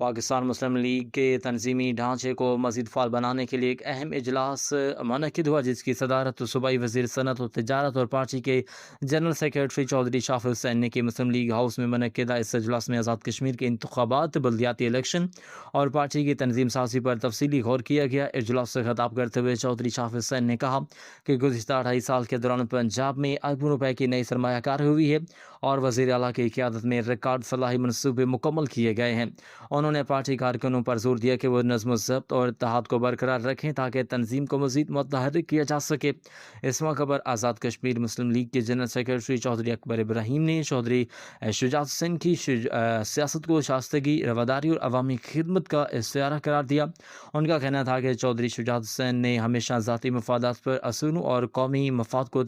پاکستان مسلم league کے تنظیمی ڈھانچے کو مزید فعال بنانے کے لیے ایک اہم اجلاس منعقد ہوا، جس کی صدارت صوبائی وزیر صنعت و تجارت اور پارٹی کے جنرل سیکرٹری چودھری شاف حسین نے کی۔ مسلم لیگ ہاؤس میں منعقدہ اس اجلاس میں آزاد کشمیر کے انتخابات، بلدیاتی الیکشن اور پارٹی کی تنظیم سازی پر تفصیلی غور کیا گیا۔ اجلاس سے خطاب کرتے ہوئے چودھری شاف حسین نے کہا کہ گزشتہ 2.5 سال کے دوران پنجاب میں اربوں روپے کی نئی سرمایہ کاری ہوئی ہے اور وزیر اعلیٰ کی قیادت میں ریکارڈ فلاحی منصوبے مکمل کیے گئے ہیں۔ انہوں نے پارٹی کارکنوں پر زور دیا کہ وہ نظم و ضبط اور اتحاد کو برقرار رکھیں تاکہ تنظیم کو مزید متحرک کیا جا سکے۔ اس موقع پر آزاد کشمیر مسلم لیگ کے جنرل سیکرٹری چودھری اکبر ابراہیم نے چودھری شجاعت حسین کی سیاست کو شائستگی، رواداری اور عوامی خدمت کا استعارہ قرار دیا۔ ان کا کہنا تھا کہ چودھری شجاعت حسین نے ہمیشہ ذاتی مفادات پر اصولوں اور قومی مفاد کو